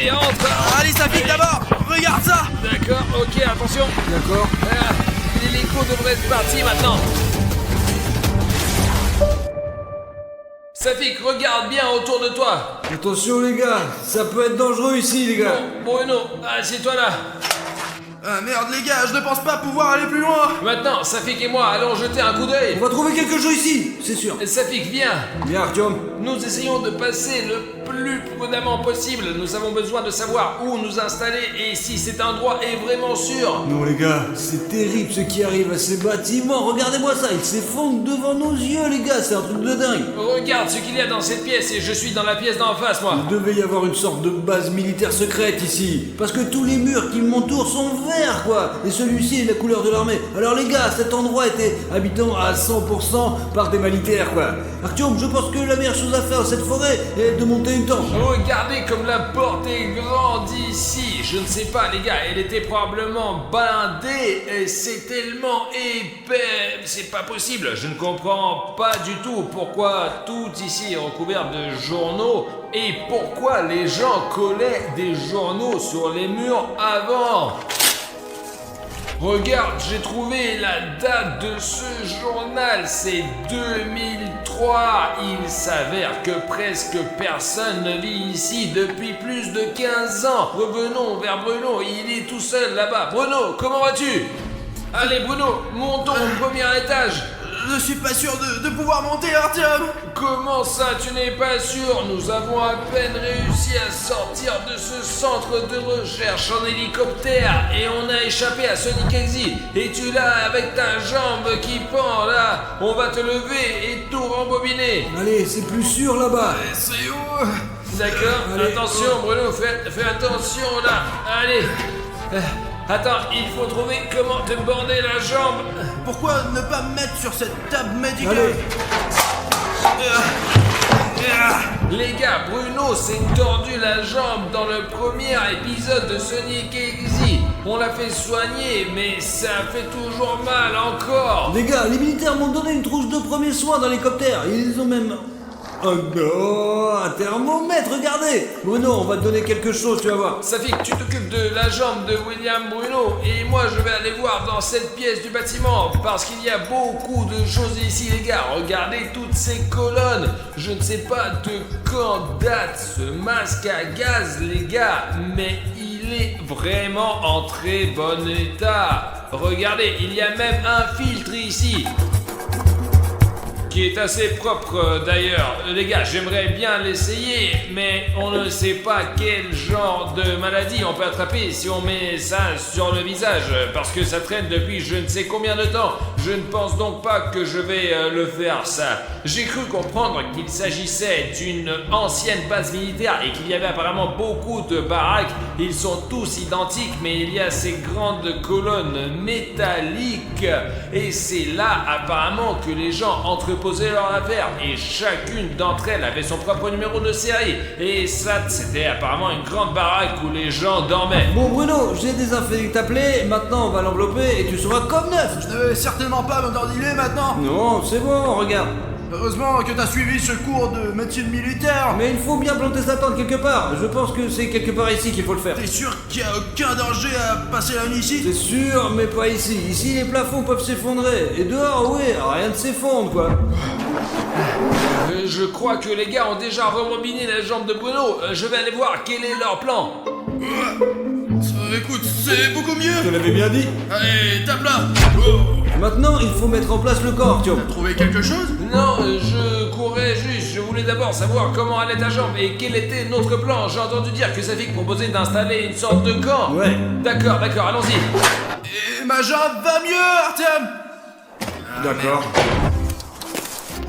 Allez, entre. Allez, Safik d'abord. Regarde ça. D'accord, ok, attention. D'accord. L'hélico devrait être parti maintenant. Safik, regarde bien autour de toi. Attention les gars, ça peut être dangereux ici les gars. Bon, Bruno, assieds-toi là. Ah merde les gars, je ne pense pas pouvoir aller plus loin. Maintenant, Safik et moi allons jeter un coup d'œil. On va trouver quelque chose ici, c'est sûr. Safik, viens. Bien Artyom. Nous essayons de passer le plus prudemment possible. Nous avons besoin de savoir où nous installer et si cet endroit est vraiment sûr. Non les gars, c'est terrible ce qui arrive à ces bâtiments. Regardez-moi ça, ils s'effondrent devant nos yeux les gars, c'est un truc de dingue. Regarde ce qu'il y a dans cette pièce et je suis dans la pièce d'en face, moi. Il devait y avoir une sorte de base militaire secrète ici. Parce que tous les murs qui m'entourent sont verts quoi. Et celui-ci est la couleur de l'armée. Alors les gars, cet endroit était habitant à 100% par des militaires quoi. Artyom, je pense que la meilleure chose à faire dans cette forêt est de monter une tente. Regardez comme la porte est grande ici. Je ne sais pas les gars, elle était probablement blindée et c'est tellement épais. C'est pas possible. Je ne comprends pas du tout pourquoi tout ici est recouvert de journaux et pourquoi les gens collaient des journaux sur les murs avant. Regarde, j'ai trouvé la date de ce journal, c'est 2003. Il s'avère que presque personne ne vit ici depuis plus de 15 ans. Revenons vers Bruno, il est tout seul là-bas. Bruno, comment vas-tu? Allez Bruno, montons au premier étage. Je suis pas sûr de pouvoir monter, Artyom. Comment ça, tu n'es pas sûr? Nous avons à peine réussi à sortir de ce centre de recherche en hélicoptère et on a échappé à Sonic Exit. Et tu là avec ta jambe qui pend là, on va te lever et tout rembobiner. Allez, c'est plus sûr là-bas. C'est où? D'accord, Allez. attention Bruno, fais attention là. Allez. Attends, il faut trouver comment te border la jambe. Pourquoi ne pas me mettre sur cette table médicale? Allez. Les gars, Bruno s'est tordu la jambe dans le premier épisode de Sonic Exit. On l'a fait soigner, mais ça fait toujours mal encore. Les gars, les militaires m'ont donné une trousse de premiers soins dans l'hélicoptère. Ils ont même... Oh non, un thermomètre, regardez. Bruno, on va te donner quelque chose, tu vas voir. Safik, tu t'occupes de la jambe de William Bruno et moi je vais aller voir dans cette pièce du bâtiment parce qu'il y a beaucoup de choses ici les gars. Regardez toutes ces colonnes. Je ne sais pas de quand date ce masque à gaz les gars, mais il est vraiment en très bon état. Regardez, il y a même un filtre ici. Qui est assez propre d'ailleurs. Les gars, j'aimerais bien l'essayer, mais on ne sait pas quel genre de maladie on peut attraper si on met ça sur le visage, parce que ça traîne depuis je ne sais combien de temps. Je ne pense donc pas que je vais le faire ça. J'ai cru comprendre qu'il s'agissait d'une ancienne base militaire et qu'il y avait apparemment beaucoup de baraques. Ils sont tous identiques, mais il y a ces grandes colonnes métalliques et c'est là apparemment que les gens entreposaient leurs affaires et chacune d'entre elles avait son propre numéro de série. Et ça, c'était apparemment une grande baraque où les gens dormaient. Bon Bruno, j'ai désinfecté ta plaie, maintenant on va l'envelopper et tu seras comme neuf. Je ne vais certainement pas m'endordiler maintenant. Non, c'est bon, regarde. Heureusement que t'as suivi ce cours de médecine militaire. Mais il faut bien planter sa tente quelque part. Je pense que c'est quelque part ici qu'il faut le faire. T'es sûr qu'il n'y a aucun danger à passer la nuit ici? C'est sûr, mais pas ici. Ici, les plafonds peuvent s'effondrer. Et dehors, oui, rien ne s'effondre, quoi. Je crois que les gars ont déjà rembobiné la jambe de Bruno. Je vais aller voir quel est leur plan. Écoute, c'est beaucoup Je mieux. l'avais bien dit. Allez, tape là. Maintenant, il faut mettre en place le corps, Artyom. Trouvé quelque chose? Non, je courais juste. Je voulais d'abord savoir comment allait ta jambe et quel était notre plan. J'ai entendu dire que Safik proposait d'installer une sorte de camp. Ouais. D'accord, allons-y. Et ma jambe va mieux, Artyom. D'accord.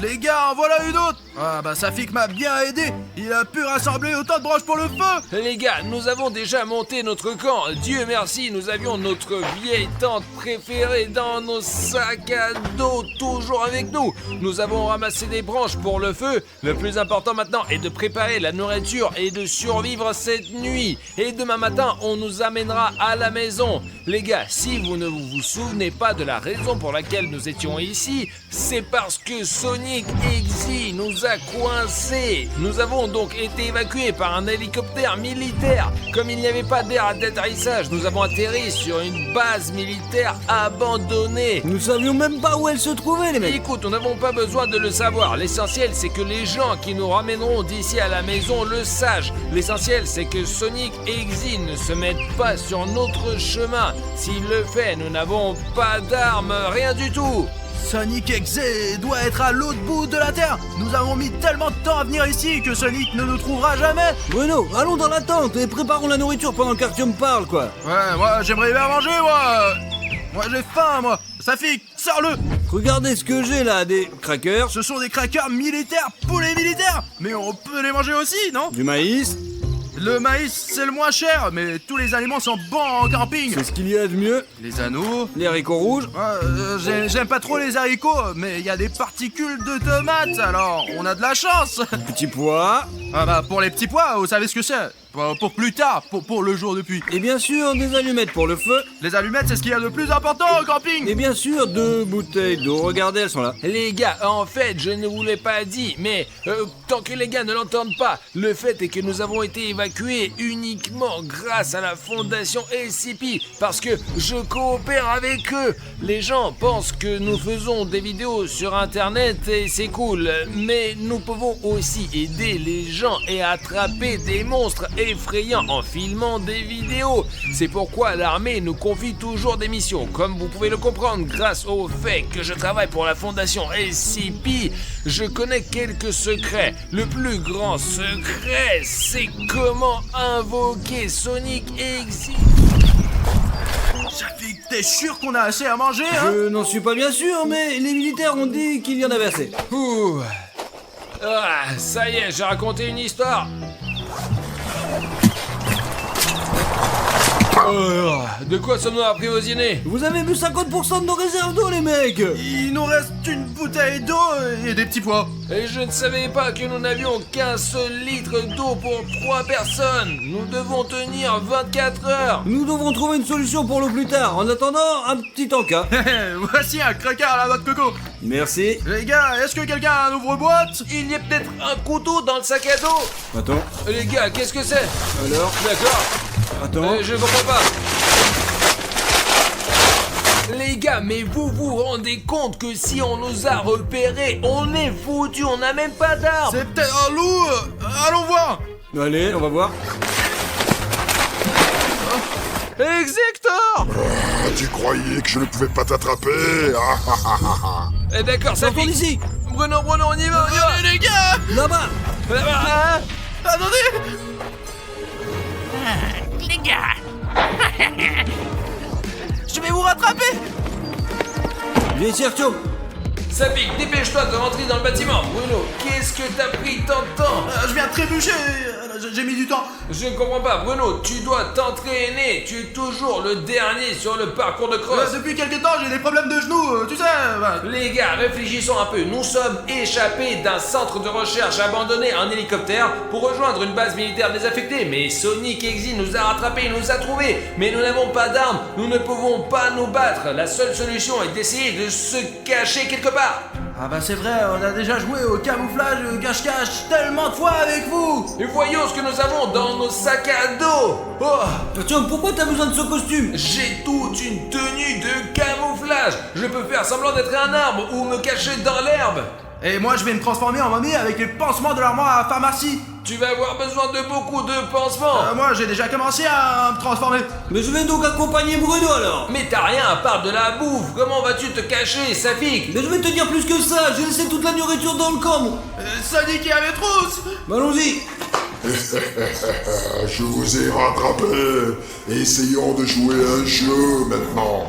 Les gars, en voilà une autre. Ah bah Safik m'a bien aidé. Il a pu rassembler autant de branches pour le feu. Les gars, nous avons déjà monté notre camp. Dieu merci, nous avions notre vieille tente préférée dans nos sacs à dos, toujours avec nous. Nous avons ramassé des branches pour le feu. Le plus important maintenant est de préparer la nourriture et de survivre cette nuit. Et demain matin, on nous amènera à la maison. Les gars, si vous ne vous souvenez pas de la raison pour laquelle nous étions ici, c'est parce que Sonic Exit nous a coincé. Nous avons donc été évacués par un hélicoptère militaire. Comme il n'y avait pas d'air d'atterrissage, nous avons atterri sur une base militaire abandonnée. Nous savions même pas où elle se trouvait, les mecs. Écoute, nous n'avons pas besoin de le savoir. L'essentiel, c'est que les gens qui nous ramèneront d'ici à la maison le sachent. L'essentiel, c'est que Sonic et Iggy ne se mettent pas sur notre chemin. S'il le fait, nous n'avons pas d'armes, rien du tout. Sonic Exe doit être à l'autre bout de la Terre. Nous avons mis tellement de temps à venir ici que Sonic ne nous trouvera jamais. Bruno, allons dans la tente et préparons la nourriture pendant qu'Artyom parle, quoi. Ouais, moi j'aimerais bien manger, moi. Moi j'ai faim, moi. Safik, sors-le. Regardez ce que j'ai là, des crackers, Ce sont des crackers militaires pour les militaires. Mais on peut les manger aussi, non? du maïs. Le maïs, c'est le moins cher, mais tous les aliments sont bons en camping. C'est ce qu'il y a de mieux. Les anneaux. Les haricots rouges. J'aime pas trop les haricots, mais il y a des particules de tomates, alors on a de la chance. Petits pois. Ah bah pour les petits pois, vous savez ce que c'est? Pour plus tard, pour le jour de pluie. Et bien sûr, des allumettes pour le feu. Les allumettes, c'est ce qu'il y a de plus important au camping. Et bien sûr, 2 bouteilles d'eau. Regardez, elles sont là. Les gars, en fait, je ne vous l'ai pas dit, mais tant que les gars ne l'entendent pas, le fait est que nous avons été évacués uniquement grâce à la fondation SCP, parce que je coopère avec eux. Les gens pensent que nous faisons des vidéos sur Internet et c'est cool, mais nous pouvons aussi aider les gens et attraper des monstres effrayants en filmant des vidéos. C'est pourquoi l'armée nous confie toujours des missions. Comme vous pouvez le comprendre, grâce au fait que je travaille pour la fondation SCP, je connais quelques secrets. Le plus grand secret, c'est comment invoquer Sonic et Iggy. Safik, t'es sûr qu'on a assez à manger, hein? Je n'en suis pas bien sûr, mais les militaires ont dit qu'il y en avait assez. Ouh. Ah, ça y est, j'ai raconté une histoire. De quoi sommes-nous apprivoisés? Vous avez bu 50% de nos réserves d'eau, les mecs. Il nous reste une bouteille d'eau et des petits pois. Et je ne savais pas que nous n'avions qu'un seul litre d'eau pour 3 personnes. Nous devons tenir 24 heures. Nous devrons trouver une solution pour l'eau plus tard. En attendant, un petit encas. Voici un cracker à la noix de coco. Merci. Les gars, est-ce que quelqu'un a un ouvre-boîte? Il y a peut-être un couteau dans le sac à dos. Attends. Les gars, qu'est-ce que c'est? Alors, D'accord. attends. Je comprends pas. Les gars, mais vous vous rendez compte que si on nous a repérés, on est foutus, on n'a même pas d'armes. C'est peut-être un loup. Allons voir. Allez, on va voir. Hector! Tu croyais que je ne pouvais pas t'attraper? D'accord, ça Sortons fait... d'ici. Bruno, on y va, Allez les gars. Là-bas. Là-bas. Attendez. Les gars, Je vais vous rattraper. Viens ici, Artyom. Safik, dépêche-toi de rentrer dans le bâtiment. Bruno, qu'est-ce que t'as pris tant de temps? Je viens de trébucher. J'ai mis du temps. Je ne comprends pas, Bruno, tu dois t'entraîner. Tu es toujours le dernier sur le parcours de cross. Depuis quelques temps, j'ai des problèmes de genoux, tu sais. Les gars, réfléchissons un peu. Nous sommes échappés d'un centre de recherche abandonné en hélicoptère pour rejoindre une base militaire désaffectée. Mais Sonic et Iggy nous a rattrapés, nous a trouvés. Mais nous n'avons pas d'armes, nous ne pouvons pas nous battre. La seule solution est d'essayer de se cacher quelque part. Ah bah c'est vrai, on a déjà joué au camouflage, cache-cache tellement de fois avec vous. Et voyons ce que nous avons dans nos sacs à dos. Oh, Artyom, pourquoi t'as besoin de ce costume? j'ai toute une tenue de camouflage. Je peux faire semblant d'être un arbre ou me cacher dans l'herbe. Et moi je vais me transformer en mamie avec les pansements de l'armoire à pharmacie. Tu vas avoir besoin de beaucoup de pansements. Moi j'ai déjà commencé à me transformer. Mais je vais donc accompagner Bruno alors. Mais t'as rien à part de la bouffe. Comment vas-tu te cacher, Safik? Mais je vais te dire plus que ça, j'ai laissé toute la nourriture dans le camp, moi. Sonic et mes trousses. Bah, allons-y. Je vous ai rattrapé. Essayons de jouer un jeu maintenant.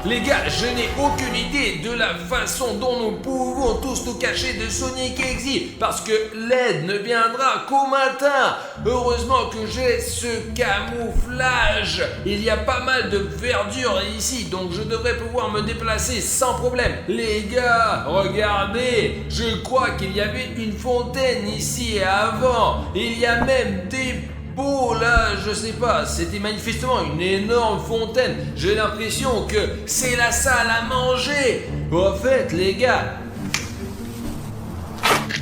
Les gars, je n'ai aucune idée de la façon dont nous pouvons tous nous cacher de Sonic et Iggy, parce que l'aide ne viendra qu'au matin. Heureusement que j'ai ce camouflage. Il y a pas mal de verdure ici, donc je devrais pouvoir me déplacer sans problème. Les gars, regardez, je crois qu'il y avait une fontaine ici avant. Il y a même des... Oh là, je sais pas, c'était manifestement une énorme fontaine. J'ai l'impression que c'est la salle à manger. En fait, les gars,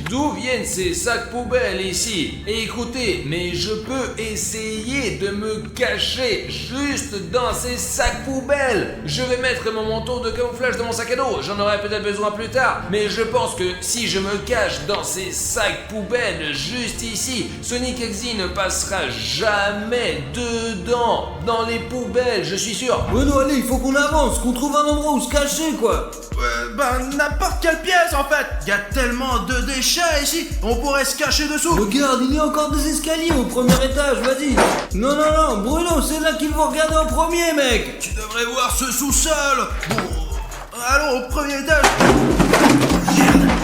d'où viennent ces sacs poubelles ici. Et écoutez, mais je peux essayer de me cacher juste dans ces sacs poubelles. Je vais mettre mon manteau de camouflage dans mon sac à dos, j'en aurai peut-être besoin plus tard. Mais je pense que si je me cache dans ces sacs poubelles juste ici, Sonic Exy ne passera jamais dedans, dans les poubelles, je suis sûr. Bruno, allez, il faut qu'on avance, qu'on trouve un endroit où se cacher, quoi. N'importe quelle pièce en fait. Il y a tellement de déchets ici, on pourrait se cacher dessous. Regarde, il y a encore des escaliers au premier étage, vas-y. Non, Bruno, c'est là qu'il faut regarder en premier, mec. Tu devrais voir ce sous-sol. Bon, allons au premier étage.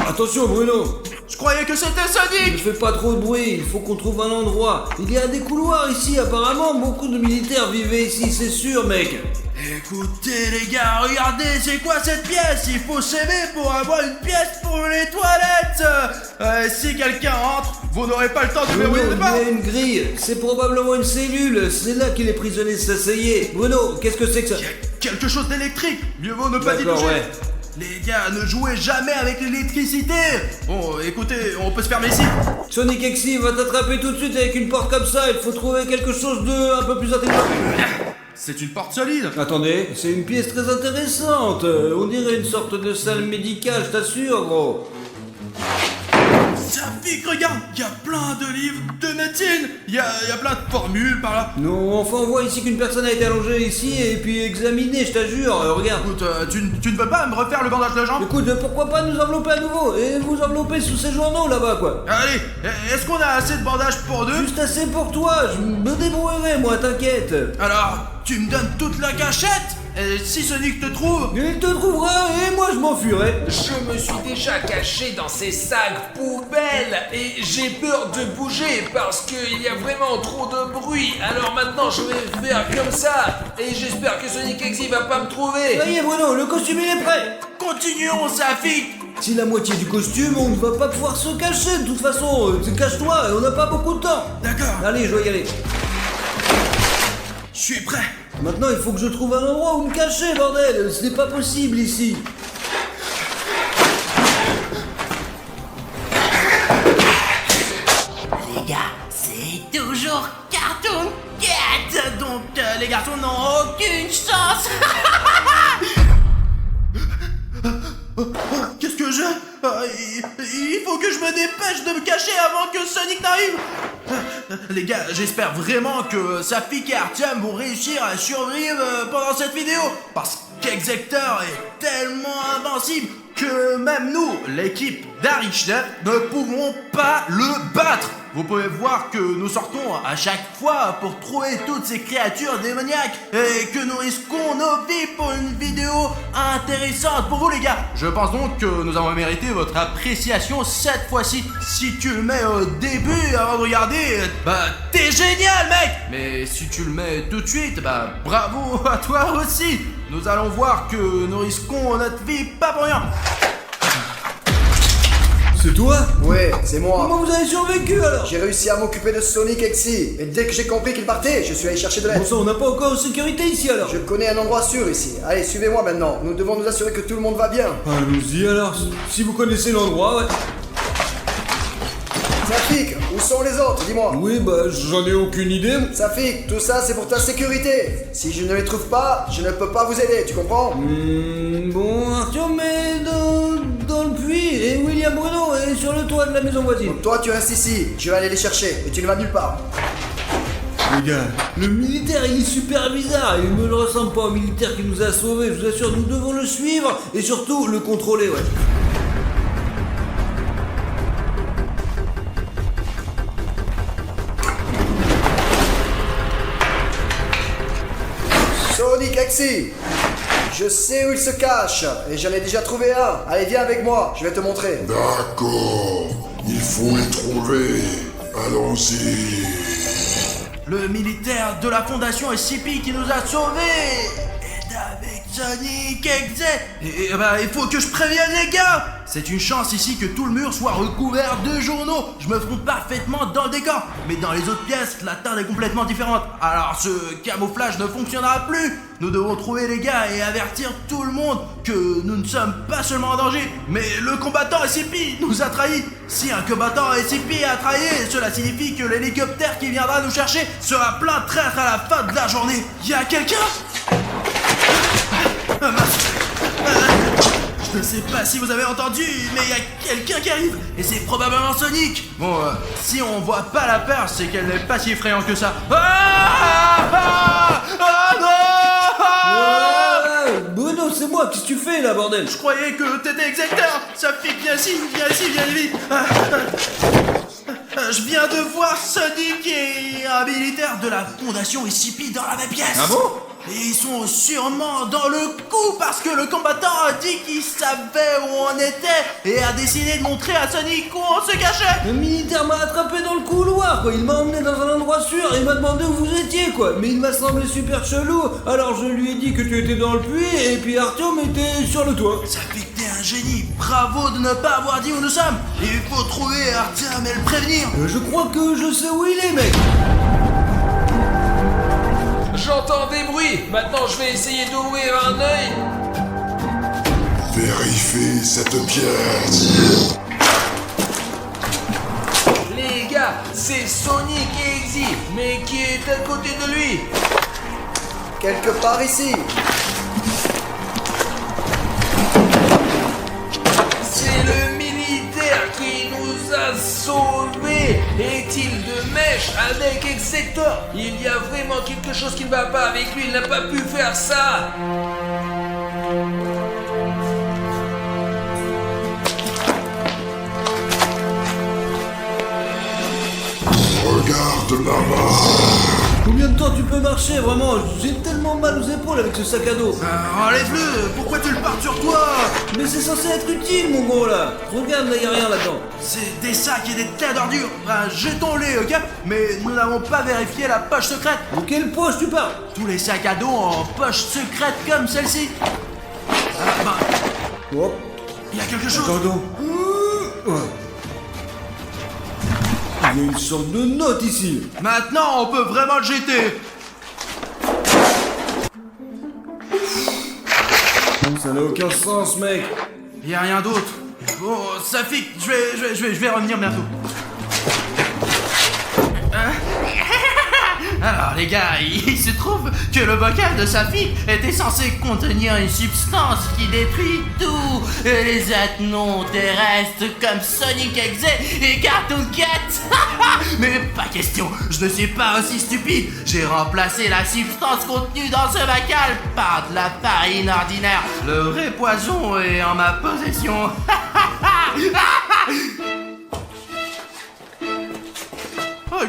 Attention, Bruno. Je croyais que c'était Ne Sonic. fais pas trop de bruit, il faut qu'on trouve un endroit. Il y a des couloirs ici, apparemment, beaucoup de militaires vivaient ici, c'est sûr, mec. Écoutez les gars, regardez, c'est quoi cette pièce? Il faut s'aimer pour avoir une pièce pour les toilettes. Si quelqu'un entre, vous n'aurez pas le temps de Bruno, verrouiller il le y pas. a une grille, c'est probablement une cellule, c'est là que les prisonniers s'asseyaient. Bruno, qu'est-ce que c'est que ça? Il y a quelque chose d'électrique. Mieux vaut ne pas y D'accord, toucher. ouais. Les gars, ne jouez jamais avec l'électricité. Bon, écoutez, on peut se fermer ici. Sonic Exy va t'attraper tout de suite avec une porte comme ça, il faut trouver quelque chose de un peu plus intelligent. C'est une porte solide. Attendez, c'est une pièce très intéressante. On dirait une sorte de salle médicale, je t'assure, gros. Safik, regarde, il y a plein de livres de médecine. Il y a plein de formules par là. Non, enfin, on voit ici qu'une personne a été allongée ici et puis examinée, je t'assure. Regarde. Écoute, tu ne veux pas me refaire le bandage de la jambe? Écoute, pourquoi pas nous envelopper à nouveau et vous envelopper sous ces journaux là-bas, quoi. Allez, est-ce qu'on a assez de bandages pour deux? Juste assez pour toi, je me débrouillerai, moi, t'inquiète. Alors, tu me donnes toute la cachette? Et si Sonic te trouve? Il te trouvera et moi je m'enfuirai. Je me suis déjà caché dans ces sacs poubelles et j'ai peur de bouger parce qu'il y a vraiment trop de bruit. Alors maintenant je vais faire comme ça et j'espère que Sonic Exy va pas me trouver. Ça y est, Bruno, le costume il est prêt. Continuons, Safik. Si la moitié du costume, on ne va pas pouvoir se cacher de toute façon. Cache-toi, on n'a pas beaucoup de temps. D'accord, Allez, je vais y aller. je suis prêt. Maintenant, il faut que je trouve un endroit où me cacher, bordel. Ce n'est pas possible ici. Les gars, c'est toujours Cartoon Cat. Donc, les garçons n'ont Aucune chance. Qu'est-ce que j'ai? Il faut que je me dépêche de me cacher avant que Sonic n'arrive. Les gars, j'espère vraiment que Safik et Artyom vont réussir à survivre pendant cette vidéo. Parce qu'Exector est tellement invincible que même nous, l'équipe d'Arichnet, ne pouvons pas le battre. Vous pouvez voir que nous sortons à chaque fois pour trouver toutes ces créatures démoniaques et que nous risquons nos vies pour une vidéo intéressante pour vous les gars. Je pense donc que nous avons mérité votre appréciation cette fois-ci. Si tu le mets au début avant de regarder, bah t'es génial mec. Mais si tu le mets tout de suite, bah bravo à toi aussi. Nous allons voir que nous risquons notre vie pas pour rien. C'est toi? Ouais, c'est moi. Comment vous avez survécu alors? J'ai réussi à m'occuper de Sonic Exy. Et dès que j'ai compris qu'il partait, je suis allé chercher de Bon l'aide. sang, on n'a pas encore de sécurité ici alors. Je connais un endroit sûr ici. Allez, suivez-moi maintenant. Nous devons nous assurer que tout le monde va bien. Allons-y alors, si vous connaissez l'endroit, ouais. Safik, où sont les autres? Dis-moi. Oui, bah j'en ai aucune idée. Safik, tout ça c'est pour ta sécurité. Si je ne les trouve pas, je ne peux pas vous aider, tu comprends? Bon, Arthur, mais dans le puits, et William Bruno est sur le toit de la maison voisine. Donc toi tu restes ici, je vais aller les chercher et tu ne vas nulle part. Les gars, le militaire il est super bizarre, il ne le ressemble pas au militaire qui nous a sauvés, je vous assure, nous devons le suivre et surtout le contrôler, ouais. Sonic Exy, je sais où il se cache et j'en ai déjà trouvé un. Allez, viens avec moi, je vais te montrer. D'accord, il faut les trouver. Allons-y. Le militaire de la fondation SCP qui nous a sauvés. Et avec Sonic Exy. Et bah il faut que je prévienne les gars. C'est une chance ici que tout le mur soit recouvert de journaux. Je me fonds parfaitement dans le décor. Mais dans les autres pièces, la teinte est complètement différente. Alors ce camouflage ne fonctionnera plus. Nous devons trouver les gars et avertir tout le monde que nous ne sommes pas seulement en danger, mais le combattant SCP nous a trahis. Si un combattant SCP a trahi, cela signifie que l'hélicoptère qui viendra nous chercher sera plein de traîtres à la fin de la journée. Y a quelqu'un? Je ne sais pas si vous avez entendu, mais il y a quelqu'un qui arrive, et c'est probablement Sonic. Bon, si on voit pas la peur, c'est qu'elle n'est pas si effrayante que ça. Bruno, c'est moi, qu'est-ce que tu fais là, bordel? Je croyais que t'étais exécuteur. Ça fait viens ici, viens vite. Je viens de voir Sonic et un militaire de la fondation SCP dans la même pièce. Ah bon? Et ils sont sûrement dans le coup parce que le combattant a dit qu'il savait où on était et a décidé de montrer à Sonic où on se cachait. Le militaire m'a attrapé dans le couloir, quoi. Il m'a emmené dans un endroit sûr et il m'a demandé où vous étiez, quoi. Mais il m'a semblé super chelou. Alors je lui ai dit que tu étais dans le puits et puis Artyom était sur le toit. Ça fait que t'es un génie. Bravo de ne pas avoir dit où nous sommes. Il faut trouver Artyom et le prévenir. Je crois que je sais où il est, mec. J'entends des bruits. Maintenant, je vais essayer d'ouvrir un œil. Vérifiez cette pièce. Les gars, c'est Sonic et Exy. Mais qui est à côté de lui? Quelque part ici. C'est le militaire qui nous a sauvés. Est-il de mèche avec Exector? Il y a vraiment quelque chose qui ne va pas avec lui. Il n'a pas pu faire ça. Regarde là-bas. Combien de temps tu peux marcher, vraiment? J'ai tellement mal aux épaules avec ce sac à dos. Enlève-le. Pourquoi tu le portes sur toi? Mais c'est censé être utile, mon gros, là. Regarde, là, y a rien là-dedans. C'est des sacs et des tas d'ordures. Jetons-les, ok? Mais nous n'avons pas vérifié la poche secrète. De quelle poche tu parles? Tous les sacs à dos en poche secrète comme celle-ci. Oh, Il y a quelque chose. attends donc. Ouais. Il y a une sorte de note ici. Maintenant, on peut vraiment le jeter. Ça n'a aucun sens, mec. Il y a rien d'autre. Bon, Safik, je vais revenir bientôt. Alors les gars, il se trouve que le bocal de Safik était censé contenir une substance qui détruit tout les êtres non terrestres comme Sonic Exe et Cartoon Cat. Mais pas question, je ne suis pas aussi stupide. J'ai remplacé la substance contenue dans ce bocal par de la farine ordinaire. Le vrai poison est en ma possession.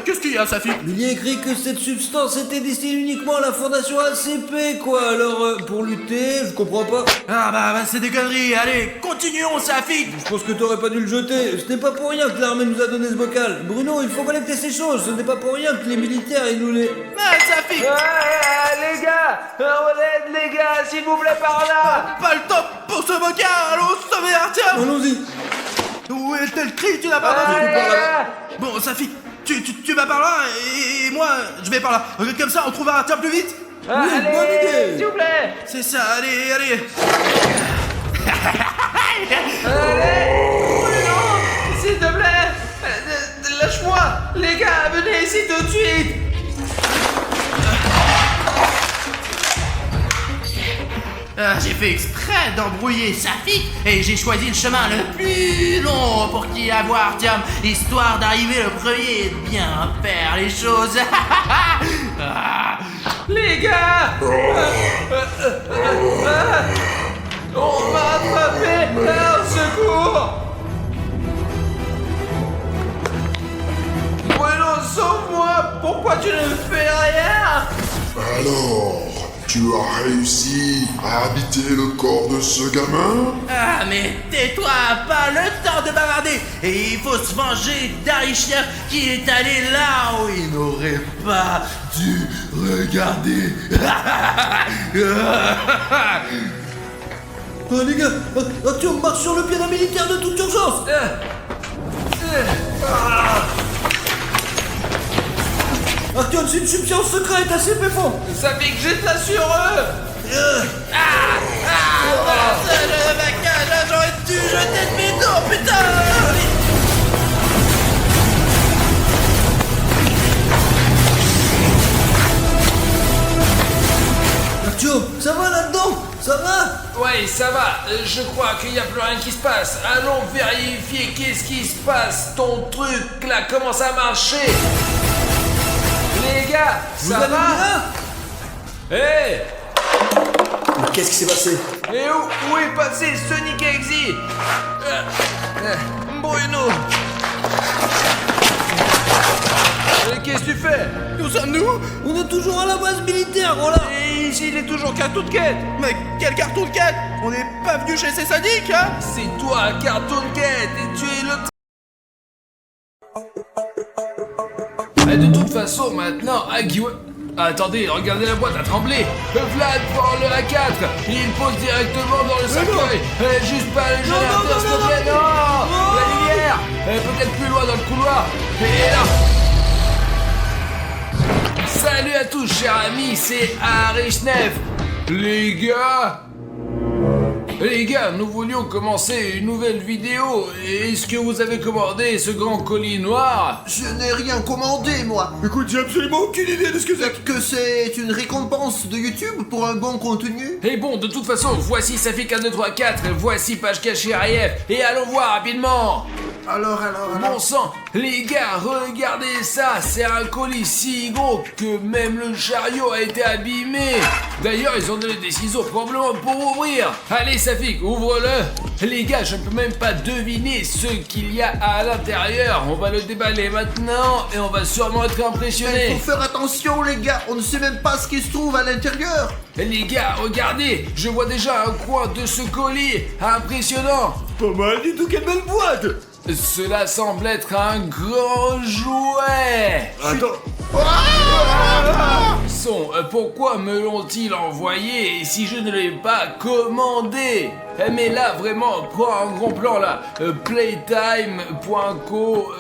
Qu'est-ce qu'il y a, Safik? Il y a écrit que cette substance était destinée uniquement à la fondation ACP, quoi. Alors, pour lutter, je comprends pas. Ah bah c'est des conneries, allez, continuons, Safik. Je pense que t'aurais pas dû le jeter. Ce n'est pas pour rien que l'armée nous a donné ce bocal. Bruno, il faut collecter ces choses. Ce n'est pas pour rien que les militaires, ils nous les... Ah, Safik. Les gars, on aide les gars, s'il vous plaît, par là. Pas le temps pour ce bocal, allons sauver Artyom. Allons-y. Où était le cri? Tu n'as pas entendu? Bon, Safik, tu vas par là et moi, je vais par là. Comme ça, on trouvera Artyom plus vite. Oui, bonne idée. S'il vous plaît. C'est ça, allez. Non, s'il te plaît. Lâche-moi. Les gars, venez ici tout de suite. J'ai fait exprès d'embrouiller Safik et j'ai choisi le chemin le plus long pour qu'il y avoir Artyom, histoire d'arriver le premier et de bien faire les choses. Les gars. On m'a attrapé. Au secours. Bruno, sauve-moi. Pourquoi tu ne fais rien? Alors, tu as réussi à habiter le corps de ce gamin? Ah mais tais-toi, pas le temps de bavarder. Et il faut se venger d'Arichien qui est allé là où il n'aurait pas dû regarder. Les gars, Artyom marche sur le pied d'un militaire de toute urgence. Artyom, c'est une substance secrète assez fond. Ça fait que j'ai de la sur eux. J'aurais dû jeter de mes dents, putain. Artyom, ça va là-dedans? Ça va? Ouais, ça va. Je crois qu'il n'y a plus rien qui se passe. Allons vérifier qu'est-ce qui se passe. Ton truc là commence à marcher. Les gars, Vous ça allez va? bien? Hé! Mais qu'est-ce qui s'est passé? Et où est passé Sonic Exy? Bruno! Qu'est-ce que tu fais? Nous sommes nous? On est toujours à la base militaire, voilà. Et ici, il est toujours Cartoon Cat. Mais quel carton de cat? On n'est pas venu chez ces sadiques, hein? C'est toi, Cartoon Cat, et tu es le... De toute façon, maintenant, Agiwa... Attendez, regardez la boîte à trembler. Vlad prend le A4. Il pose directement dans le cercueil. Juste pas le générateur, s'il te plaît. Non, la lumière. Peut-être plus loin dans le couloir. Et là... Salut à tous, chers amis, c'est Arishnef. Les gars, nous voulions commencer une nouvelle vidéo. Est-ce que vous avez commandé ce grand colis noir? Je n'ai rien commandé, moi. Écoute, j'ai absolument aucune idée de ce que c'est. Peut-être que c'est une récompense de YouTube pour un bon contenu. Et bon, de toute façon, voici Safik 1, 2, 3, 4, voici page cachée Ariev, et allons voir rapidement. Alors. Bon sang, les gars, regardez ça, c'est un colis si gros que même le chariot a été abîmé. D'ailleurs, ils ont donné des ciseaux probablement pour ouvrir. Allez Safik, ouvre-le. Les gars, je ne peux même pas deviner ce qu'il y a à l'intérieur. On va le déballer maintenant et on va sûrement être Il impressionné. faut faire attention, les gars. On ne sait même pas ce qui se trouve à l'intérieur. Les gars, regardez, je vois déjà un coin de ce colis. Impressionnant. Pas mal du tout, quelle belle boîte. Cela semble être un grand jouet. Attends. Pourquoi me l'ont-ils envoyé si je ne l'ai pas commandé? Mais là, vraiment, prends un grand plan là. Playtime.co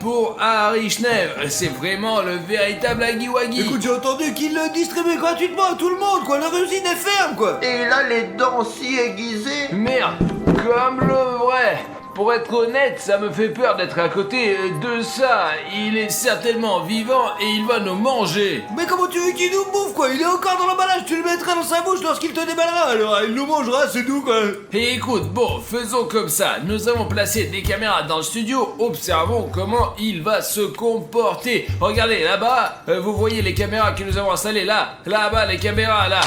pour Arishnef. C'est vraiment le véritable Agiwagi. Écoute, j'ai entendu qu'ils le distribuaient gratuitement à tout le monde, quoi. Leur usine est ferme, quoi. Et il a les dents si aiguisées. Merde, comme le vrai. Pour être honnête, ça me fait peur d'être à côté de ça. Il est certainement vivant et il va nous manger. Mais comment tu veux qu'il nous bouffe, quoi? Il est encore dans l'emballage, tu le mettras dans sa bouche lorsqu'il te déballera. Alors il nous mangera, c'est tout, quoi. Et écoute, bon, faisons comme ça. Nous avons placé des caméras dans le studio. Observons comment il va se comporter. Regardez, là-bas, vous voyez les caméras que nous avons installées là. Là-bas, les caméras, là.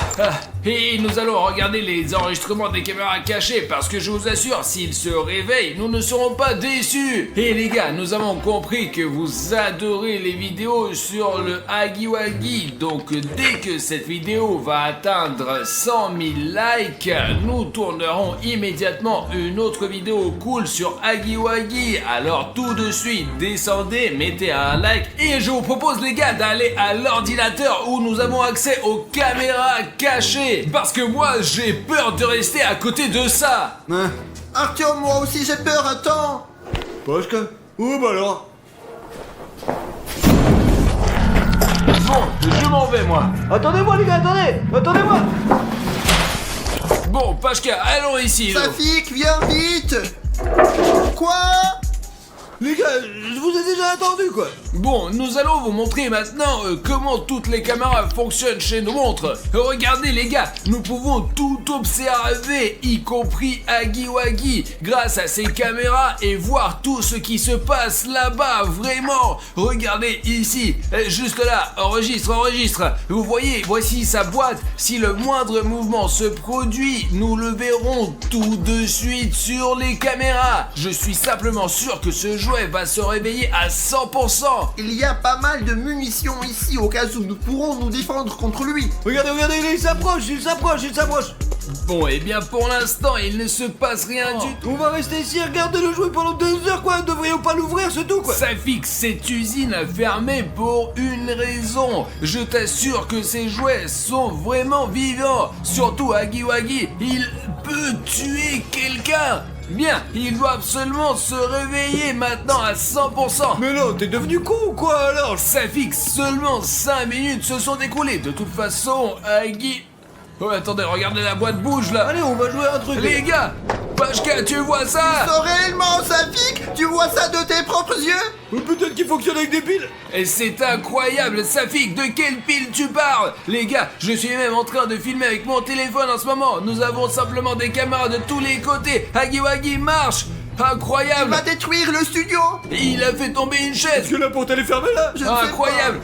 Et nous allons regarder les enregistrements des caméras cachées parce que je vous assure, s'il se réveille, nous ne serons pas déçus. Et les gars, nous avons compris que vous adorez les vidéos sur le Agiwagi. Donc dès que cette vidéo va atteindre 100 000 likes, nous tournerons immédiatement une autre vidéo cool sur Agiwagi. Alors tout de suite, descendez, mettez un like et je vous propose les gars d'aller à l'ordinateur où nous avons accès aux caméras cachées. Parce que moi j'ai peur de rester à côté de ça. Hein? Artyom, moi aussi j'ai peur, attends. Pashka? Où bah alors? Bon, je m'en vais moi. Attendez-moi les gars, attendez-moi. Bon, Pashka, allons ici. nous. Safik, viens vite. Quoi? Les gars, je vous ai déjà attendu, quoi. Bon, nous allons vous montrer maintenant comment toutes les caméras fonctionnent chez nos montres. Regardez les gars, nous pouvons tout observer, y compris Agiwagi, grâce à ces caméras et voir tout ce qui se passe là-bas, vraiment. Regardez ici, juste là, enregistre. Vous voyez, voici sa boîte. Si le moindre mouvement se produit, nous le verrons tout de suite sur les caméras. Je suis simplement sûr que ce jeu jouet va se réveiller à 100%. Il y a pas mal de munitions ici au cas où nous pourrons nous défendre contre lui. Regardez, il s'approche. Bon, et bien pour l'instant, il ne se passe rien du tout. On va rester ici et regarder le jouet pendant 2 heures, quoi. Devrions pas l'ouvrir, c'est tout, quoi. Ça fixe, cette usine a fermé pour une raison. Je t'assure que ces jouets sont vraiment vivants. Surtout Huggy Wuggy, il peut tuer quelqu'un. Bien, il doit absolument se réveiller maintenant à 100%. Mais non, t'es devenu con ou quoi, alors? Ça fixe, seulement 5 minutes se sont écoulées. De toute façon, Huggy... Oh, attendez, regardez la boîte bouge là. Allez, on va jouer à un truc. Les gars, Pashka, tu vois ça? Non, réellement, Safik, tu vois ça de tes propres yeux? Peut-être qu'il fonctionne avec des piles. Et c'est incroyable, Safik, de quelle pile tu parles? Les gars, je suis même en train de filmer avec mon téléphone en ce moment. Nous avons simplement des caméras de tous les côtés. Huggy Wuggy marche. Il Incroyable. va détruire le studio. Il a fait tomber une chaise. Est-ce que la porte elle est fermée là? Je ne sais Incroyable.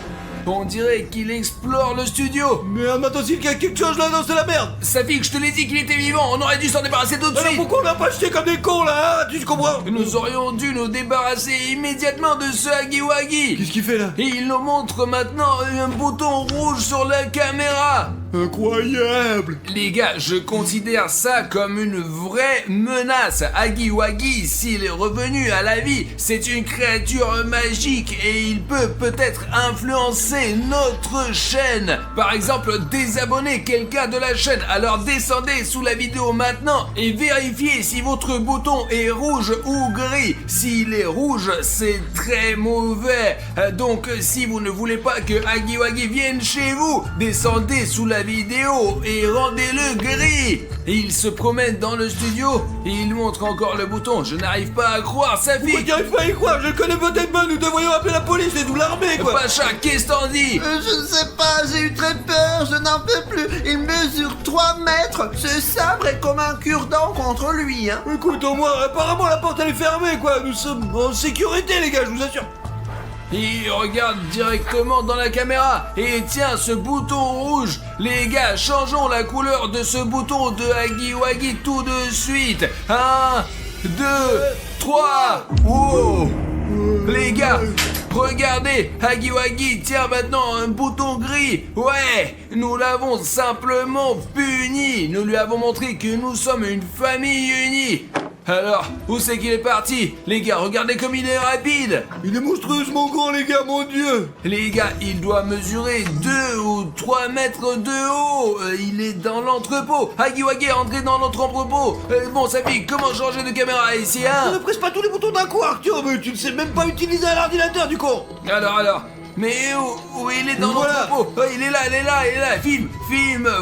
On dirait qu'il explore le studio. Merde, maintenant s'il y a quelque chose là, non, c'est la merde. Safik, je te l'ai dit qu'il était vivant. On aurait dû s'en débarrasser tout de Alors suite. pourquoi on l'a pas jeté comme des cons là, hein? Tu comprends? Nous aurions dû nous débarrasser immédiatement de ce Huggy Wuggy. Qu'est-ce qu'il fait là? Et il nous montre maintenant un bouton rouge sur la caméra. Incroyable. Les gars, je considère ça comme une vraie menace. Huggy Wuggy, s'il est revenu à la vie, c'est une créature magique et il peut peut-être influencer notre chaîne. Par exemple, désabonner quelqu'un de la chaîne. Alors descendez sous la vidéo maintenant et vérifiez si votre bouton est rouge ou gris. S'il est rouge, c'est très mauvais. Donc, si vous ne voulez pas que Huggy Wuggy vienne chez vous, descendez sous la vidéo et rendez-le gris. Et il se promène dans le studio et il montre encore le bouton. Je n'arrive pas à croire, sa Pourquoi fille. tu arrives pas à y croire? Je le connais peut-être pas, nous devrions appeler la police et tout l'armée quoi. Pacha, qu'est-ce t'en dis? Je ne sais pas, j'ai eu très peur, je n'en peux plus. Il mesure 3 mètres. Ce sabre est comme un cure-dent contre lui, hein. Écoute, au moins, apparemment la porte elle est fermée quoi. Nous sommes en sécurité les gars, je vous assure. Il regarde directement dans la caméra et tient ce bouton rouge. Les gars, changeons la couleur de ce bouton de Huggy Wuggy tout de suite. 1, 2, 3. Wow. Les gars, regardez, Huggy Wuggy tient maintenant un bouton gris. Ouais, nous l'avons simplement puni. Nous lui avons montré que nous sommes une famille unie. Alors, où c'est qu'il est parti? Les gars, regardez comme il est rapide. Il est monstrueusement grand les gars, mon dieu. Les gars, il doit mesurer 2 ou 3 mètres de haut. Il est dans l'entrepôt. Huggy Wuggy est entré dans notre entrepôt. Bon, ça fait comment changer de caméra ici, hein? Ne presse pas tous les boutons d'un coup Arthur, mais tu ne sais même pas utiliser un ordinateur du con. Alors. Mais où il est dans Voilà. l'entrepôt? Il est là. Film,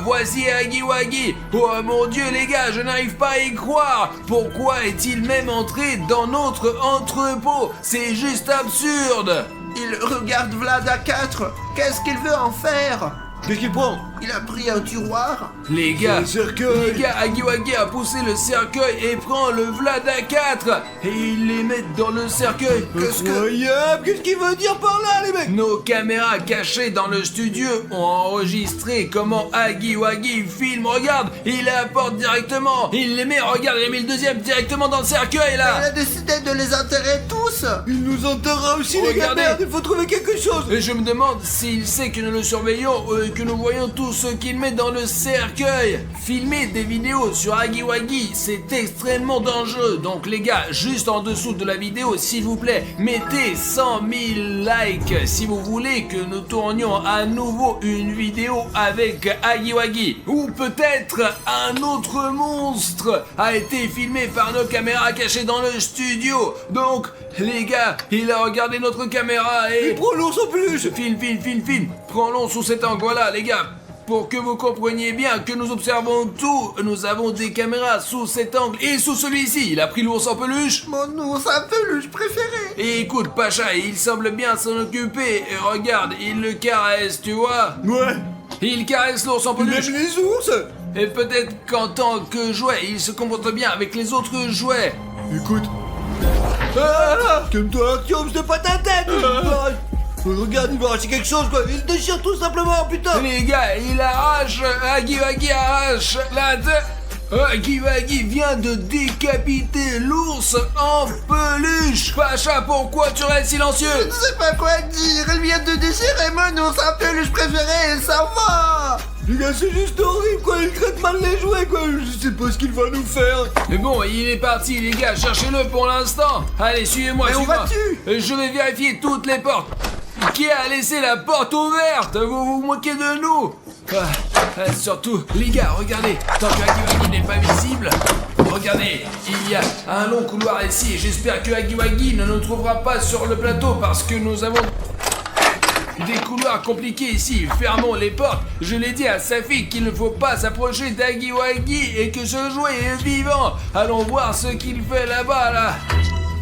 voici Huggy Wuggy. Oh mon dieu les gars, je n'arrive pas à y croire. Pourquoi est-il même entré dans notre entrepôt? C'est juste absurde. Il regarde Vlad à 4. Qu'est-ce qu'il veut en faire? Qu'est-ce qu'il prend? Il a pris un tiroir. Les gars, Le cercueil. Huggy Wuggy a poussé le cercueil et prend le Vlad à 4 et il les met dans le cercueil. Incroyable. Qu'est-ce qu'il veut dire par là les mecs? Nos caméras cachées dans le studio ont enregistré comment Huggy Wuggy filme. Regarde, il les apporte directement. Il les met, regarde, il a mis le deuxième directement dans le cercueil Il là. a décidé de les enterrer tous. Il nous enterrera aussi les gars, Regardez. merde, il faut trouver quelque chose. Et je me demande s'il sait que nous le surveillons, que nous voyons tout ce qu'il met dans le cercueil. Filmer des vidéos sur Huggy Wuggy, c'est extrêmement dangereux. Donc les gars, juste en dessous de la vidéo, s'il vous plaît, mettez 100 000 likes si vous voulez que nous tournions à nouveau une vidéo avec Huggy Wuggy. Ou peut-être un autre monstre a été filmé par nos caméras cachées dans le studio. Donc les gars, il a regardé notre caméra et... Prends l'ours en peluche. Film. Prends-le sous cet angle, voilà les gars. Pour que vous compreniez bien que nous observons tout, nous avons des caméras sous cet angle et sous celui-ci. Il a pris l'ours en peluche. Mon ours à peluche préféré. Et écoute, Pacha, il semble bien s'en occuper. Et regarde, il le caresse, tu vois. Ouais. Il caresse l'ours en Il peluche. aime les ours. Et peut-être qu'en tant que jouet, il se comporte bien avec les autres jouets. Écoute. Ah, calme-toi Arthur, c'est pas ta tête. Regarde, il va arracher quelque chose quoi. Il déchire tout simplement, putain. Les gars, il arrache, Huggy Wuggy arrache la tête. Huggy Wuggy vient de décapiter l'ours en peluche. Pacha, pourquoi tu restes silencieux? Je ne sais pas quoi dire, elle vient de déchirer mon ours en peluche préféré, ça va. Les gars, c'est juste horrible, quoi. Il traite mal les jouets, quoi. Je sais pas ce qu'il va nous faire. Mais bon, il est parti, les gars, cherchez-le pour l'instant. Allez, suivez-moi, Mais où suivez-moi. vas-tu? Je vais vérifier toutes les portes. Qui a laissé la porte ouverte? Vous vous moquez de nous? Surtout, les gars, regardez, tant que Huggy Wuggy n'est pas visible, regardez, il y a un long couloir ici et j'espère que Huggy Wuggy ne nous trouvera pas sur le plateau parce que nous avons des couloirs compliqués ici. Fermons les portes. Je l'ai dit à Safi qu'il ne faut pas s'approcher d'Huggy Wuggy et que ce jouet est vivant. Allons voir ce qu'il fait là-bas, là.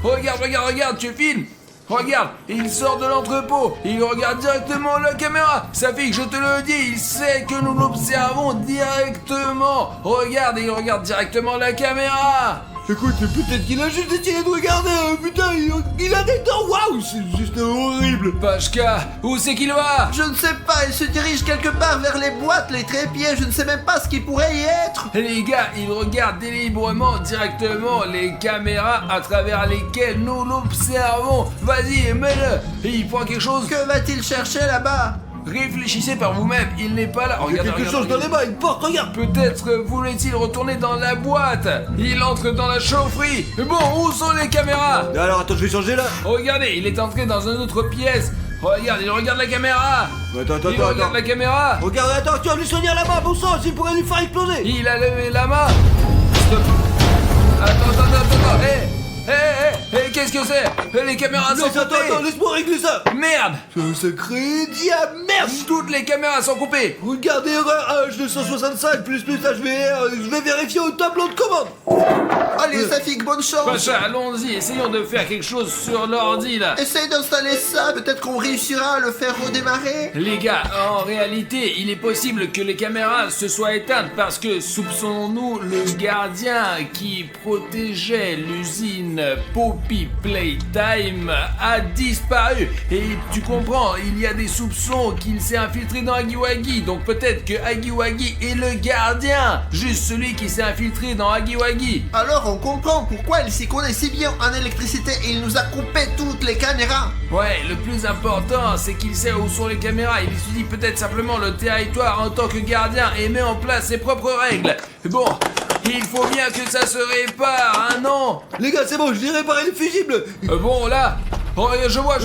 Regarde, tu filmes? Regarde, il sort de l'entrepôt, il regarde directement la caméra. Safi, je te le dis, il sait que nous l'observons directement. Regarde, il regarde directement la caméra. Écoute, peut-être qu'il a juste décidé de regarder. Putain, il a des dents. Waouh, c'est juste horrible. Pachka, où c'est qu'il va? Je ne sais pas, il se dirige quelque part vers les boîtes, les trépieds, je ne sais même pas ce qui pourrait y être. Les gars, il regarde délibérément directement les caméras à travers lesquelles nous l'observons. Vas-y, mets-le. Il prend quelque chose. Que va-t-il chercher là-bas? Réfléchissez par vous-même, il n'est pas là. Il y a Regarde, quelque chose dans les mains, une porte, regarde. Peut-être voulait-il retourner dans la boîte. Il entre dans la chaufferie. Bon, où sont les caméras? Alors attends, je vais changer là. Regardez, il est entré dans une autre pièce. Regarde, il regarde la caméra. Il regarde la caméra. Regarde, attends, tu vas lui soigner la main, bon sang, il pourrait lui faire exploser. Il a levé la main. Stop. Attends. Hé, qu'est-ce que c'est? Les caméras sont coupées. Attends, laisse-moi régler ça. Merde. Ce sacré diable, merde. Toutes les caméras sont coupées. Regardez, erreur H265 plus HVR, je vais vérifier au tableau de commande. Allez, Safik, bonne chance. Pacha, allons-y, essayons de faire quelque chose sur l'ordi là. Essaye d'installer ça, peut-être qu'on réussira à le faire redémarrer. Les gars, en réalité, il est possible que les caméras se soient éteintes parce que soupçonnons-nous le gardien qui protégeait l'usine Poppy Playtime a disparu. Et tu comprends, il y a des soupçons qu'il s'est infiltré dans Huggy Wuggy. Donc peut-être que Huggy Wuggy est le gardien, juste celui qui s'est infiltré dans Huggy Wuggy. Alors on comprend pourquoi il s'y connaît si bien en électricité et il nous a coupé toutes les caméras. Ouais, le plus important, c'est qu'il sait où sont les caméras. Il étudie peut-être simplement le territoire en tant que gardien et met en place ses propres règles. Bon, il faut bien que ça se répare, hein, non? Les gars, c'est bon, je vais réparer les fusibles. Bon, là, je vois.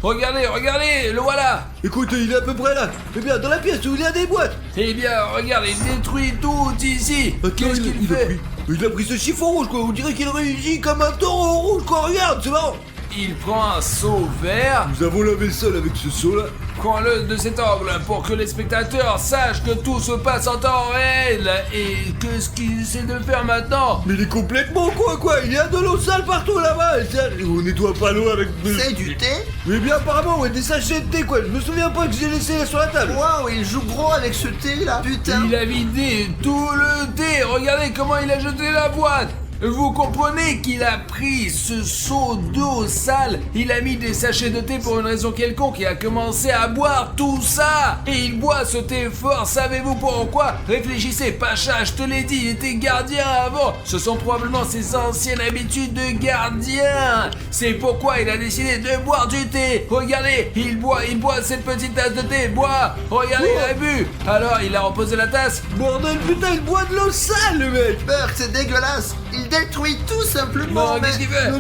Regardez, le voilà. Écoute, il est à peu près là. Eh bien, dans la pièce où il y a des boîtes. Eh bien, regarde, il détruit tout ici. Qu'est-ce qu'il fait? Il a pris ce chiffon rouge, quoi. On dirait qu'il réagit comme un taureau rouge, quoi. Regarde, c'est marrant. Il prend un seau vert. Nous avons lavé le sol avec ce seau-là. Prends-le de cet angle pour que les spectateurs sachent que tout se passe en temps réel. Et qu'est-ce qu'il essaie de faire maintenant? Mais il est complètement quoi. Il y a de l'eau sale partout là-bas. Et on nettoie pas l'eau avec... C'est du thé? Mais bien apparemment, ouais, des sachets de thé, quoi. Je me souviens pas que j'ai laissé sur la table. Waouh, il joue gros avec ce thé là, putain. Il a vidé tout le thé. Regardez comment il a jeté la boîte. Vous comprenez qu'il a pris ce seau d'eau sale, il a mis des sachets de thé pour une raison quelconque et a commencé à boire tout ça. Et il boit ce thé fort, savez-vous pourquoi? Réfléchissez, Pacha, je te l'ai dit, il était gardien avant. Ce sont probablement ses anciennes habitudes de gardien. C'est pourquoi il a décidé de boire du thé. Regardez, il boit cette petite tasse de thé, boit. Regardez, il a bu. Alors, il a reposé la tasse. Bordel, putain, il boit de l'eau sale, le mec. Burk, c'est dégueulasse. Il détruit tout simplement. Non, qu'est-ce qu'il fait? Non.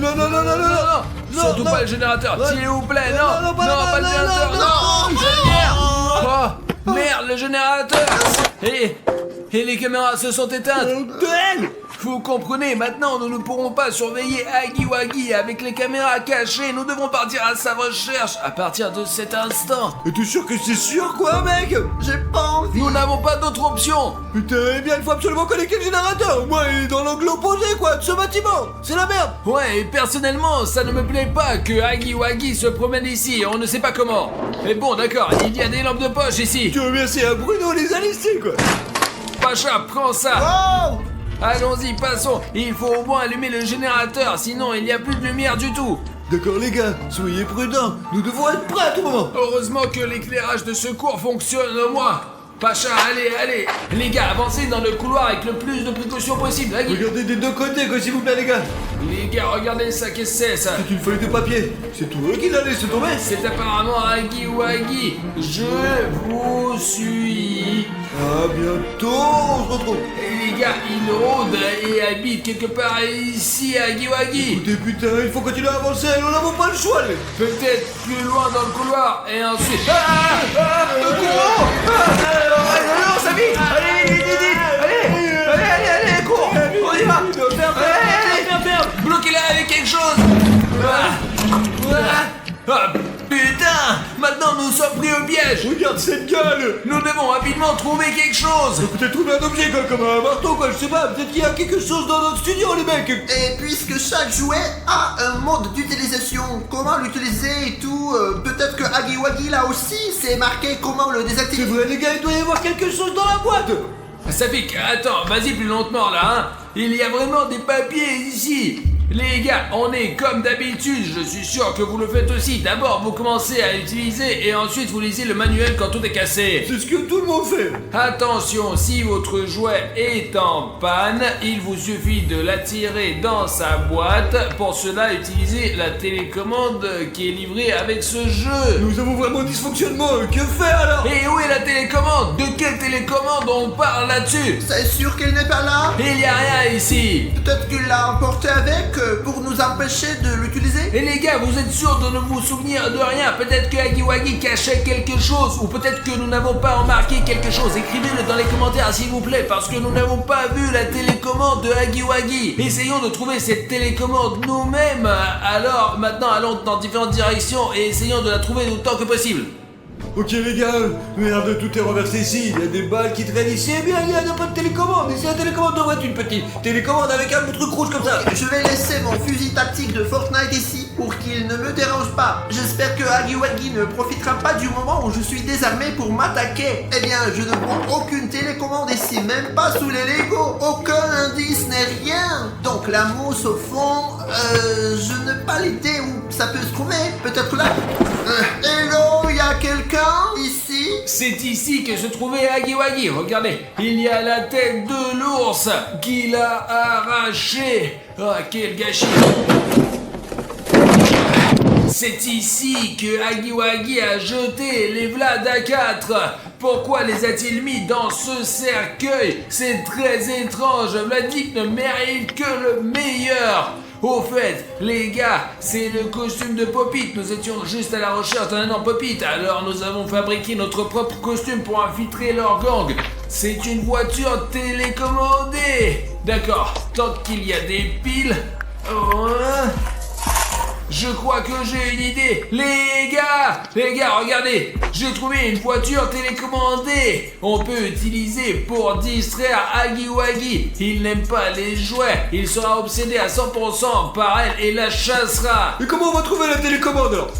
Surtout pas le générateur, s'il vous plaît, non, pas le générateur, non, merde, le générateur. Et les caméras se sont éteintes. Vous comprenez, maintenant nous ne pourrons pas surveiller Huggy Wuggy avec les caméras cachées, nous devons partir à sa recherche à partir de cet instant. Et t'es sûr que c'est sûr, quoi, mec? J'ai pas envie. Nous n'avons pas d'autre option. Putain, eh bien, il faut absolument connecter le générateur. Moi, il est dans l'angle opposé, quoi, de ce bâtiment. C'est la merde. Ouais, et personnellement, ça ne me plaît pas que Huggy Wuggy se promène ici, on ne sait pas comment. Mais bon, d'accord, il y a des lampes de poche ici. Tu veux bien, c'est à Bruno les a laissés, quoi. Pacha, prends ça. Oh. Allons-y, passons. Il faut au moins allumer le générateur, sinon il n'y a plus de lumière du tout. D'accord, les gars, soyez prudents. Nous devons être prêts à tout moment. Heureusement que l'éclairage de secours fonctionne au moins. Pacha, allez. Les gars, avancez dans le couloir avec le plus de précautions possible. Agui. Regardez des deux côtés, quoi, s'il vous plaît, les gars. Les gars, regardez ça, qu'est-ce que c'est ça? C'est une feuille de papier. C'est tout eux qui l'a laissé tomber. C'est apparemment Agui Wagui. Je vous suis. À bientôt, on se retrouve. Et les gars, ils rôdent et habitent quelque part ici à Agui Wagui. Écoutez, putain, il faut continuer à avancer, nous n'avons pas le choix, les... Peut-être plus loin dans le couloir et ensuite. Le courant non, Samy. Allez, cours. On y va. Allez. Bloquez-la avec quelque chose. Ah, putain! Maintenant nous sommes pris au piège! Regarde cette gueule. Nous devons rapidement trouver quelque chose! Peut-être trouver un objet, quoi, comme un marteau, quoi, je sais pas. Peut-être qu'il y a quelque chose dans notre studio, les mecs. Et puisque chaque jouet a un mode d'utilisation, comment l'utiliser et tout, peut-être que Agui Wagui là aussi, c'est marqué comment le C'est désactiver. vrai, les gars, il doit y avoir quelque chose dans la boîte. Safik, attends, vas-y plus lentement là, hein! Il y a vraiment des papiers ici! Les gars, on est comme d'habitude, je suis sûr que vous le faites aussi. D'abord, vous commencez à utiliser et ensuite vous lisez le manuel quand tout est cassé. C'est ce que tout le monde fait. Attention, si votre jouet est en panne, il vous suffit de l'attirer dans sa boîte. Pour cela, utilisez la télécommande qui est livrée avec ce jeu. Nous avons vraiment un dysfonctionnement, que faire alors? Et où est la télécommande? De quelle télécommande on parle là-dessus? C'est sûr qu'elle n'est pas là. Il n'y a rien ici. Peut-être qu'il l'a emporté avec pour nous empêcher de l'utiliser. Et les gars, vous êtes sûrs de ne vous souvenir de rien? Peut-être que Agui Wagui cachait quelque chose, ou peut-être que nous n'avons pas remarqué quelque chose. Écrivez-le dans les commentaires s'il vous plaît, parce que nous n'avons pas vu la télécommande de Agui Wagui. Essayons de trouver cette télécommande nous-mêmes. Alors maintenant allons dans différentes directions et essayons de la trouver autant que possible. Ok les gars, merde, tout est renversé ici, il y a des balles qui traînent ici, eh bien il y a pas de télécommande, ici la télécommande devrait être une petite télécommande avec un truc rouge comme ça. Je vais laisser mon fusil tactique de Fortnite ici pour qu'il ne me dérange pas. J'espère que Agui Wagui ne profitera pas du moment où je suis désarmé pour m'attaquer. Eh bien, je ne vois aucune télécommande ici, même pas sous les Lego. Aucun indice n'est rien. Donc la mousse au fond, je n'ai pas l'idée où ça peut se trouver. Peut-être là. Hello, y a quelqu'un ici? C'est ici que se trouvait Agui Wagui. Regardez, il y a la tête de l'ours qu'il a arraché. Ah, quel gâchis. C'est ici que Agui Wagui a jeté les Vlad A4. Pourquoi les a-t-il mis dans ce cercueil? C'est très étrange. Vladik ne mérite que le meilleur. Au fait, les gars, c'est le costume de Popit. Nous étions juste à la recherche d'un énorme Popit. Alors nous avons fabriqué notre propre costume pour infiltrer leur gang. C'est une voiture télécommandée. D'accord, tant qu'il y a des piles... Je crois que j'ai une idée. Les gars, regardez. J'ai trouvé une voiture télécommandée. On peut utiliser pour distraire Agui Wagui. Il n'aime pas les jouets. Il sera obsédé à 100% par elle et la chassera. Et comment on va trouver la télécommande alors?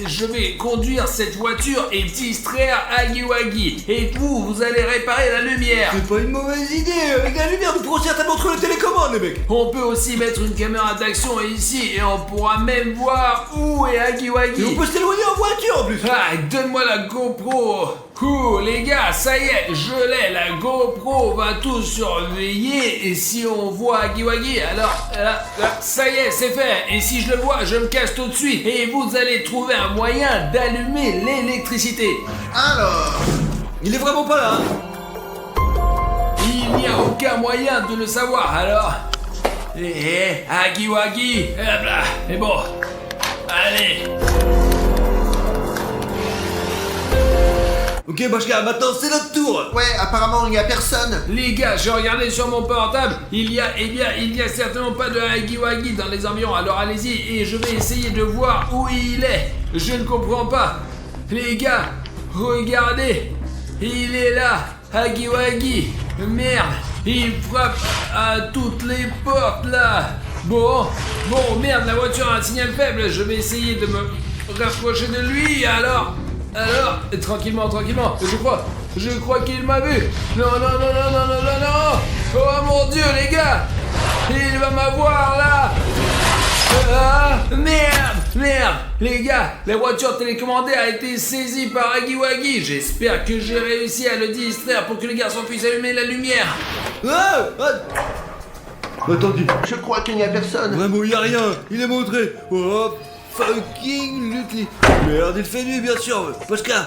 Je vais conduire cette voiture et distraire Agui Wagui. Et vous allez réparer la lumière. C'est pas une mauvaise idée, avec la lumière nous pourrons certainement trouver la télécommande les mecs. On peut aussi mettre une caméra d'action ici et on pourra même voir où est Agui Wagui. Et on peut s'éloigner en voiture en plus. Ah, donne-moi la GoPro. Cool, les gars, ça y est, je l'ai. La GoPro va tout surveiller. Et si on voit Agui Wagui, alors là, ça y est, c'est fait. Et si je le vois, je me cache tout de suite. Et vous allez trouver un moyen d'allumer l'électricité. Alors, Il est vraiment pas là. Hein. Il n'y a aucun moyen de le savoir, alors... Agui Wagui, hop là, et bon, allez. Ok Bashka, maintenant c'est notre tour. ouais, apparemment il n'y a personne. Les gars, j'ai regardé sur mon portable, il y a certainement pas de Agui Wagui dans les environs, alors allez-y et je vais essayer de voir où il est. Je ne comprends pas. Les gars, regardez, il est là, Agui Wagui. Merde, il frappe à toutes les portes là. Bon, merde, la voiture a un signal faible, je vais essayer de me rapprocher de lui, alors, tranquillement, je crois qu'il m'a vu. Non. Oh mon Dieu, les gars, il va m'avoir là. Ah, merde, les gars, la voiture télécommandée a été saisie par Hagiwagi. J'espère que j'ai réussi à le distraire pour que le garçon puisse allumer la lumière. Attendez, Je crois qu'il n'y a personne. vraiment y a rien, il est montré. Oh, fucking Lucky. Merde, il fait nuit bien sûr. Pascal,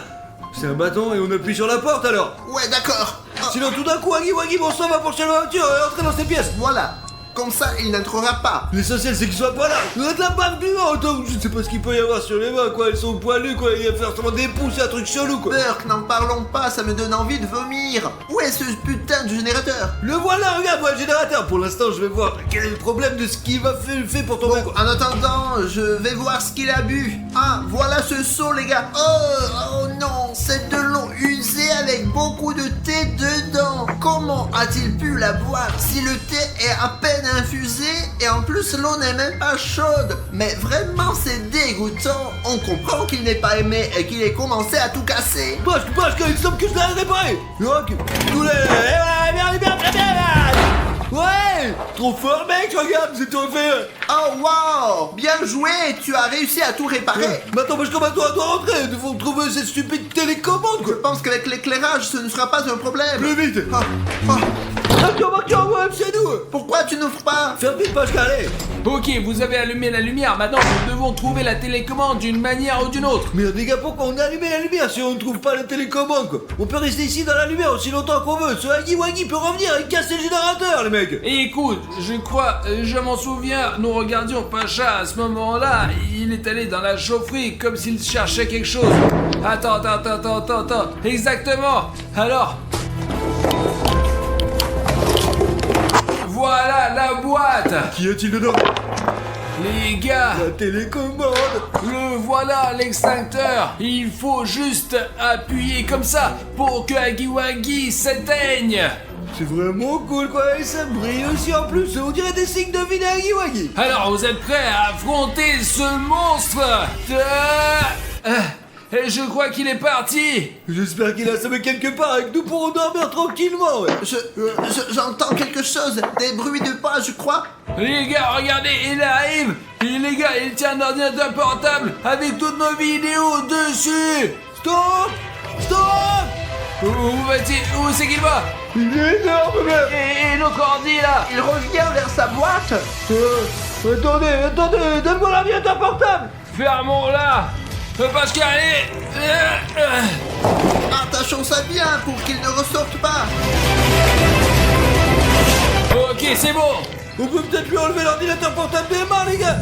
c'est un bâton et on appuie sur la porte alors. Ouais, d'accord. Oh, Sinon tout d'un coup, Hagiwagi, bon sang va pour chez la voiture et entrer dans ses pièces. voilà. Comme ça, il n'entrera pas. L'essentiel c'est qu'il soit pas là. Vous êtes la bave du vent, autant que je sais pas ce qu'il peut y avoir sur les mains quoi. Elles sont poilues quoi, il va faire seulement des pouces, un truc chelou quoi. Burk, n'en parlons pas, ça me donne envie de vomir. Où est ce putain de générateur? Le voilà, regarde moi le générateur. Pour l'instant je vais voir quel est le problème de ce qu'il va fait pour tomber quoi. En attendant, je vais voir ce qu'il a bu. Ah, voilà ce seau, les gars. Oh non, c'est de l'eau usée avec beaucoup de thé dedans. Comment a-t-il pu la boire si le thé est à peine infusé et en plus l'eau n'est même pas chaude? Mais vraiment, c'est dégoûtant. On comprend qu'il n'ait pas aimé et qu'il ait commencé à tout casser. Parce qu'il semble que je l'ai réparé. Donc, tous les... Et voilà, bien. Ouais, trop fort mec, regarde, c'est tout fait. Oh wow, bien joué, tu as réussi à tout réparer. Maintenant, moi je commence à dois rentrer. Il faut trouver cette stupide télécommande Je quoi. pense qu'avec l'éclairage, ce ne sera pas un problème. Plus vite. Oh, oh, Voiture, ouais, c'est nous. pourquoi tu n'ouvres pas? Faire vite Pascal, allez. Ok, vous avez allumé la lumière, maintenant nous devons trouver la télécommande d'une manière ou d'une autre. Merde les gars, pourquoi on a allumé la lumière si on ne trouve pas la télécommande quoi? On peut rester ici dans la lumière aussi longtemps qu'on veut. Ce Hagiwagi peut revenir et casser le générateur les mecs. Et écoute, je m'en souviens, nous regardions Pacha à ce moment-là, il est allé dans la chaufferie comme s'il cherchait quelque chose. Attends, exactement. Alors... Voilà la boîte. Qu'y a-t-il dedans? Les gars, La télécommande. le voilà l'extincteur. Il faut juste appuyer comme ça pour que Hagiwagi s'éteigne. C'est vraiment cool quoi, et ça brille aussi en plus, on dirait des signes de vie d'Hagiwagi. Alors vous êtes prêts à affronter ce monstre? Je crois qu'il est parti. J'espère qu'il a assommé quelque part et que nous pourrons dormir tranquillement ouais. J'entends quelque chose, des bruits de pas, je crois. Les gars, regardez, il arrive. Et les gars, il tient un ordinateur portable avec toutes nos vidéos dessus. Stop. Où c'est qu'il va? Il est énorme même. Et notre ordi là? Il revient vers sa boîte. Attendez, donne-moi l'ordinateur portable. Fermons-la. Pascal, allez. Attachons ça bien pour qu'il ne ressorte pas. Ok, c'est bon. On peut peut-être lui enlever l'ordinateur portable des mains les gars.